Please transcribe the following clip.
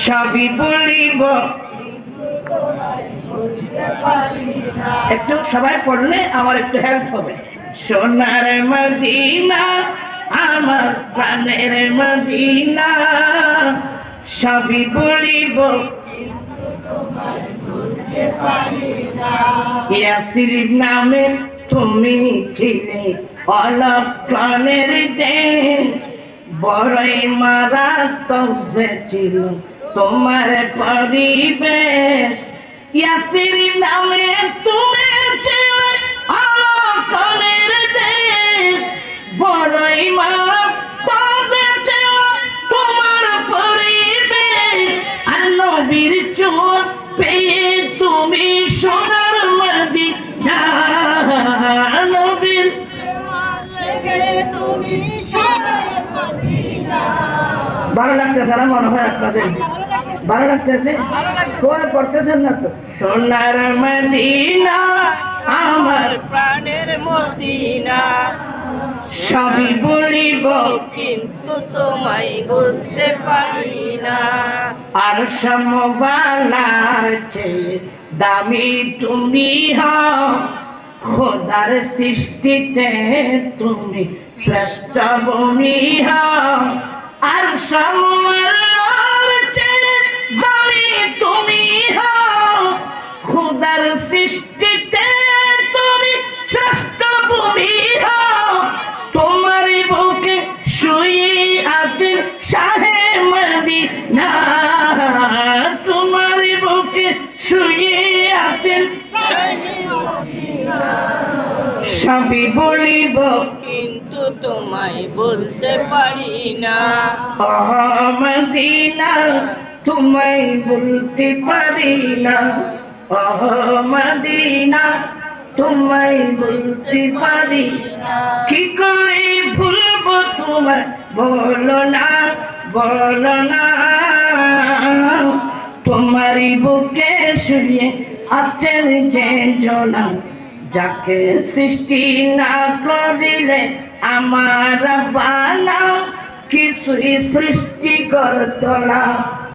সবই বলিব। একটু সবাই পড়লে আমার একটু হেল্প হবে। সোনার মদিনা আমার প্রাণের মদিনা, সবই বলিব ইয়াসির নামে তুমি ছিলে অলক্ষণের দেশ, বড়ই মারাত্মক যে ছিল তোমার পরিবেশ। ইয়াসির নামে তুমি ছিলে অলক্ষণের দেশ, বড়ই মারাত্মক যে ছিল তোমার পরিবেশ। আর নবীর চোখ পেয়ে তুমি সোনার মদিনা, নবীর তুমি সোনার মদিনা। ভালো লাগতেছে না মনে হয় আপনাদের? ভালো লাগতেছে? কোন পড়তেছেন না তো? সোনার মদিনা আমার প্রাণের মদিনা, সবই বলিব কিন্তু তোমায় বলতে পারি না। আর সমবালার চেয়ে দামি তুমি হও, খোদার সৃষ্টিতে তুমি শ্রেষ্ঠ ভূমি হও। আর সমবালার চেয়ে দামি তুমি হও, খোদার সৃষ্টিতে তুমি শ্রেষ্ঠ ভূমি হও। তোমার বুকে শুয়ে আছেন শাহে মদিনা, তোমার বুকে শুয়ে আছেন সবই বলিব কিন্তু তোমায় বলতে পারি না। ও মদিনা তোমায় বলতে পারি না, ও মদিনা তোমায় বলতে পারি না। কি করে ভুলবো তোমায়, বলো না বলো না। তোমারই বুকে শুয়ে আছেন যে জনা, যাকে সৃষ্টি না করিলে আমার বানা কিছুই সৃষ্টি করত না।